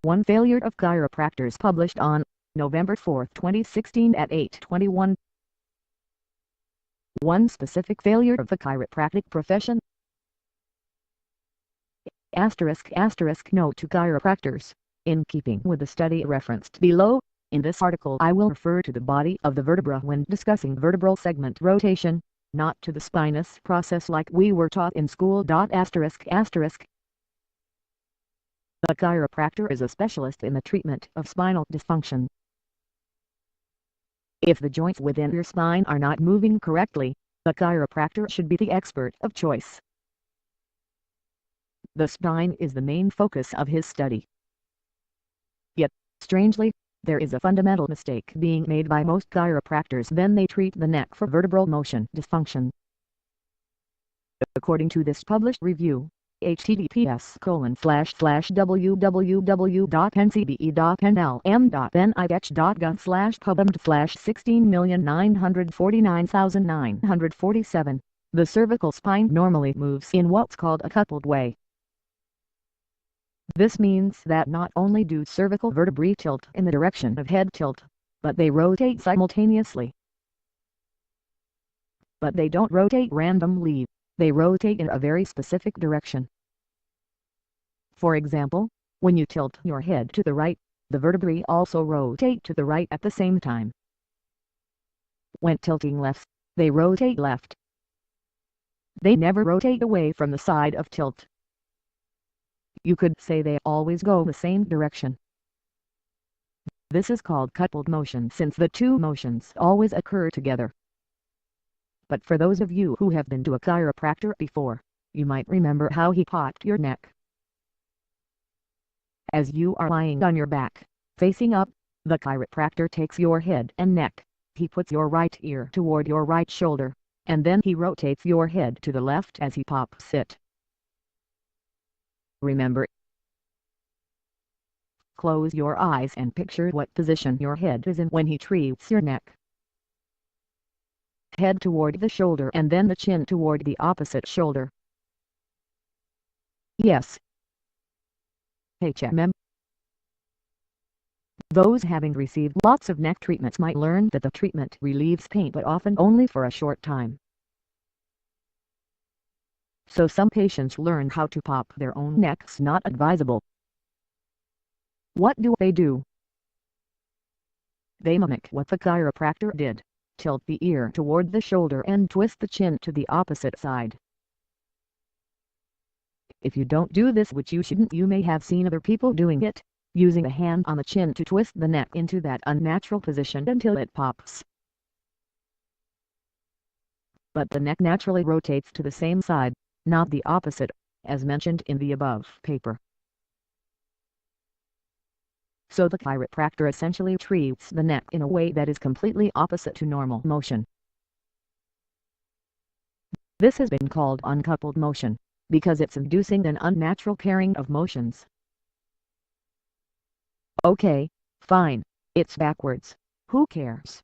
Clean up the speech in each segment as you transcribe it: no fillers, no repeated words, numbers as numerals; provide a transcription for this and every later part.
One failure of chiropractors published on November 4, 2016 at 8:21. One specific failure of the chiropractic profession. Note to chiropractors. In keeping with the study referenced below, in this article I will refer to the body of the vertebra when discussing vertebral segment rotation, not to the spinous process like we were taught in school. The chiropractor is a specialist in the treatment of spinal dysfunction. If the joints within your spine are not moving correctly, the chiropractor should be the expert of choice. The spine is the main focus of his study. Yet, strangely, there is a fundamental mistake being made by most chiropractors when they treat the neck for vertebral motion dysfunction. According to this published review, https://www.ncbe.nlm.nih.gov/pubmed/16,949,947, the cervical spine normally moves in what's called a coupled way. This means that not only do cervical vertebrae tilt in the direction of head tilt, but they rotate simultaneously. But they don't rotate randomly, they rotate in a very specific direction. For example, when you tilt your head to the right, the vertebrae also rotate to the right at the same time. When tilting left, they rotate left. They never rotate away from the side of tilt. You could say they always go the same direction. This is called coupled motion since the two motions always occur together. But for those of you who have been to a chiropractor before, you might remember how he popped your neck. As you are lying on your back, facing up, the chiropractor takes your head and neck. He puts your right ear toward your right shoulder, and then he rotates your head to the left as he pops it. Remember, close your eyes and picture what position your head is in when he treats your neck. Head toward the shoulder and then the chin toward the opposite shoulder. Yes. HMM. Those having received lots of neck treatments might learn that the treatment relieves pain, but often only for a short time. So some patients learn how to pop their own necks. Not advisable. What do? They mimic what the chiropractor did. Tilt the ear toward the shoulder and twist the chin to the opposite side. If you don't do this, which you shouldn't, you may have seen other people doing it, using a hand on the chin to twist the neck into that unnatural position until it pops. But the neck naturally rotates to the same side, not the opposite, as mentioned in the above paper. So the chiropractor essentially treats the neck in a way that is completely opposite to normal motion. This has been called uncoupled motion, because it's inducing an unnatural pairing of motions. Okay, fine, it's backwards. Who cares?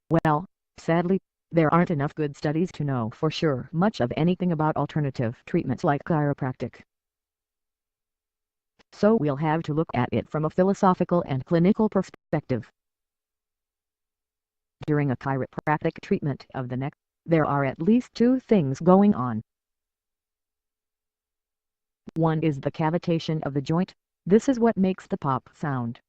Well, sadly, there aren't enough good studies to know for sure much of anything about alternative treatments like chiropractic. So we'll have to look at it from a philosophical and clinical perspective. During a chiropractic treatment of the neck, there are at least two things going on. One is the cavitation of the joint. This is what makes the pop sound.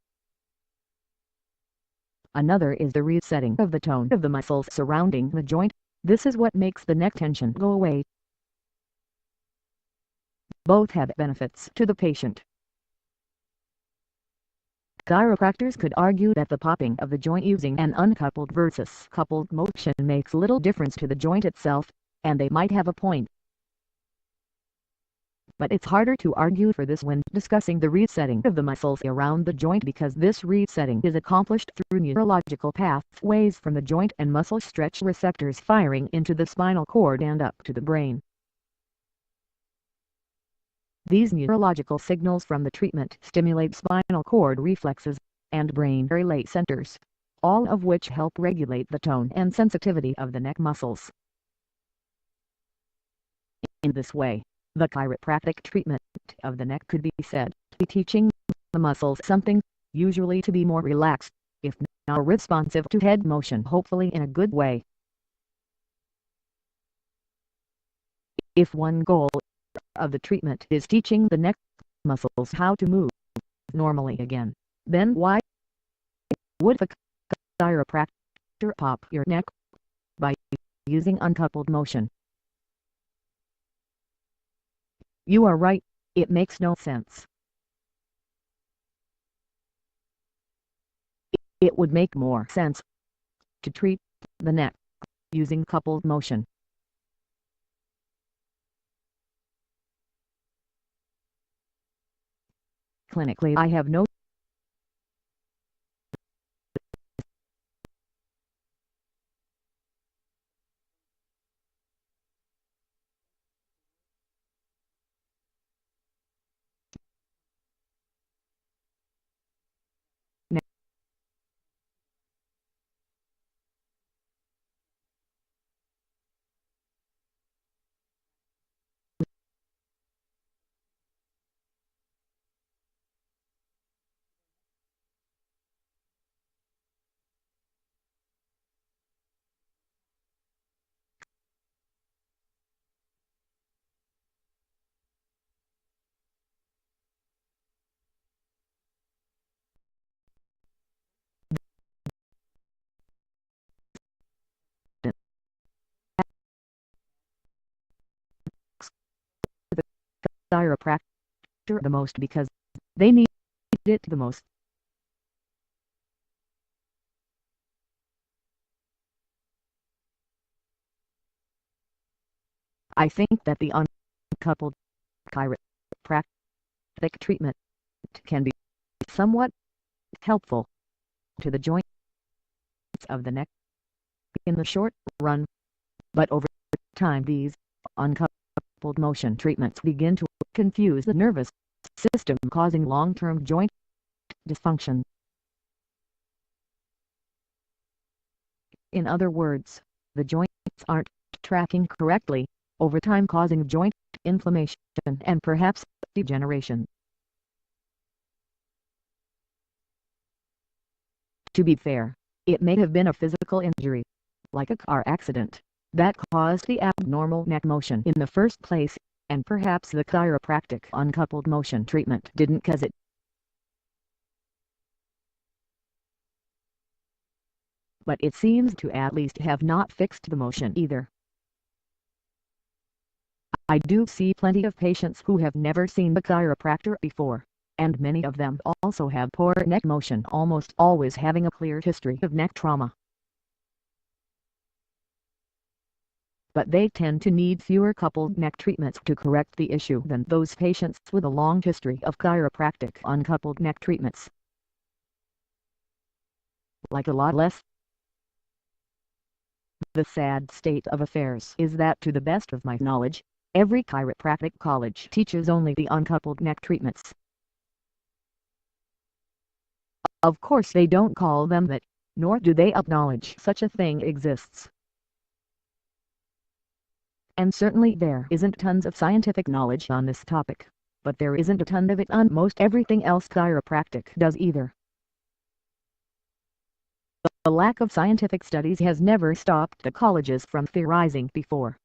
Another is the resetting of the tone of the muscles surrounding the joint. This is what makes the neck tension go away. Both have benefits to the patient. Chiropractors could argue that the popping of the joint using an uncoupled versus coupled motion makes little difference to the joint itself, and they might have a point. But it's harder to argue for this when discussing the resetting of the muscles around the joint, because this resetting is accomplished through neurological pathways from the joint and muscle stretch receptors firing into the spinal cord and up to the brain. These neurological signals from the treatment stimulate spinal cord reflexes and brain relay centers, all of which help regulate the tone and sensitivity of the neck muscles. In this way, The chiropractic treatment of the neck could be said to be teaching the muscles something, usually to be more relaxed, if not responsive to head motion, hopefully in a good way. If one goal of the treatment is teaching the neck muscles how to move normally again, then why would a chiropractor pop your neck by using uncoupled motion? You are right, it makes no sense. It would make more sense to treat the neck using coupled motion. Clinically, I have no chiropractor the most because they need it the most. I think that the uncoupled chiropractic treatment can be somewhat helpful to the joints of the neck in the short run, but over time these uncoupled motion treatments begin to confuse the nervous system, causing long-term joint dysfunction. In other words, the joints aren't tracking correctly, over time causing joint inflammation and perhaps degeneration. To be fair, it may have been a physical injury, like a car accident, that caused the abnormal neck motion in the first place, and perhaps the chiropractic uncoupled motion treatment didn't cause it. But it seems to at least have not fixed the motion either. I do see plenty of patients who have never seen the chiropractor before, and many of them also have poor neck motion, almost always having a clear history of neck trauma. But they tend to need fewer coupled neck treatments to correct the issue than those patients with a long history of chiropractic uncoupled neck treatments. Like a lot less. The sad state of affairs is that, to the best of my knowledge, every chiropractic college teaches only the uncoupled neck treatments. Of course they don't call them that, nor do they acknowledge such a thing exists. And certainly there isn't tons of scientific knowledge on this topic, but there isn't a ton of it on most everything else chiropractic does either. The lack of scientific studies has never stopped the colleges from theorizing before.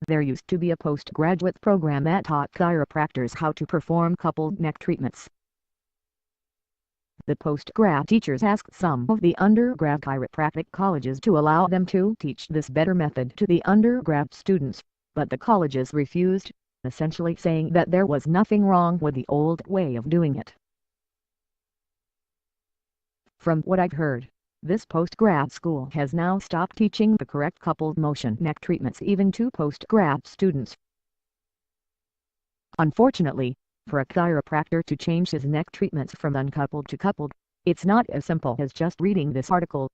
There used to be a postgraduate program that taught chiropractors how to perform coupled neck treatments. The postgrad teachers asked some of the undergrad chiropractic colleges to allow them to teach this better method to the undergrad students, but the colleges refused, essentially saying that there was nothing wrong with the old way of doing it. From what I've heard, this postgrad school has now stopped teaching the correct coupled motion neck treatments even to postgrad students. Unfortunately, for a chiropractor to change his neck treatments from uncoupled to coupled, it's not as simple as just reading this article.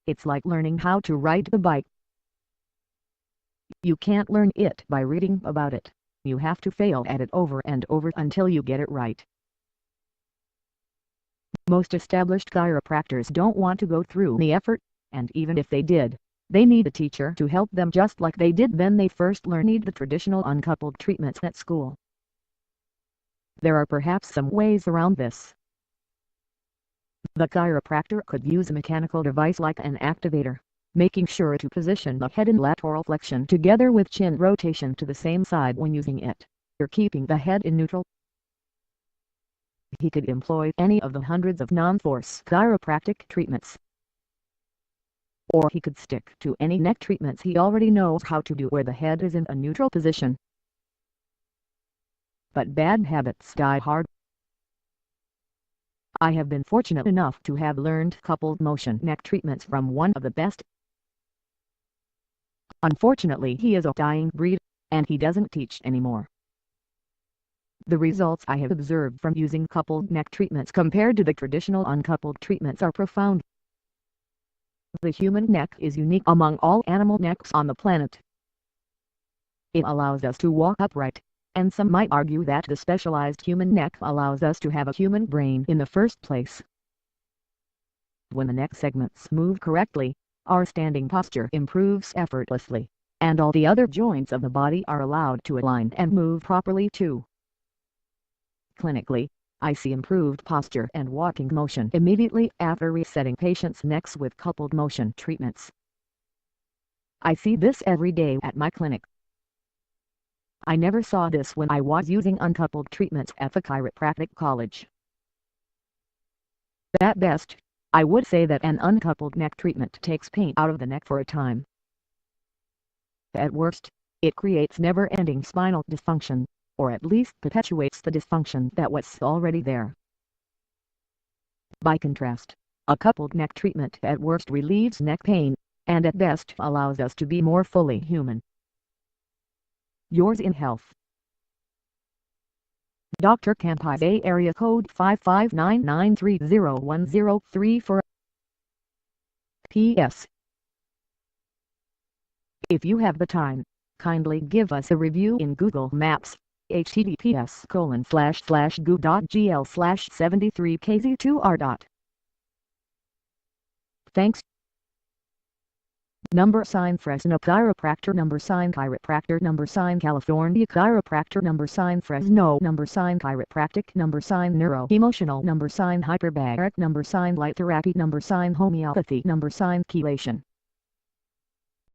It's like learning how to ride the bike. You can't learn it by reading about it. You have to fail at it over and over until you get it right. Most established chiropractors don't want to go through the effort, and even if they did, They need a teacher to help them just like they did when they first learned the traditional uncoupled treatments at school. There are perhaps some ways around this. The chiropractor could use a mechanical device like an activator, making sure to position the head in lateral flexion together with chin rotation to the same side when using it, or keeping the head in neutral. He could employ any of the hundreds of non-force chiropractic treatments. Or he could stick to any neck treatments he already knows how to do where the head is in a neutral position. But bad habits die hard. I have been fortunate enough to have learned coupled motion neck treatments from one of the best. Unfortunately, he is a dying breed, and he doesn't teach anymore. The results I have observed from using coupled neck treatments compared to the traditional uncoupled treatments are profound. The human neck is unique among all animal necks on the planet. It allows us to walk upright, and some might argue that the specialized human neck allows us to have a human brain in the first place. When the neck segments move correctly, our standing posture improves effortlessly, and all the other joints of the body are allowed to align and move properly too. Clinically, I see improved posture and walking motion immediately after resetting patients' necks with coupled motion treatments. I see this every day at my clinic. I never saw this when I was using uncoupled treatments at the chiropractic college. At best, I would say that an uncoupled neck treatment takes pain out of the neck for a time. At worst, it creates never-ending spinal dysfunction, or at least perpetuates the dysfunction that was already there. By contrast, a coupled neck treatment at worst relieves neck pain, and at best allows us to be more fully human. Yours in health. Dr. Campi, Bay Area Code 559930103 P.S. If you have the time, kindly give us a review in Google Maps. https://goo.gl/73kz2r. Thanks. #, Fresno chiropractor, chiropractor, California chiropractor, Fresno, chiropractic, neuro emotional, hyperbaric, light therapy, homeopathy, chelation.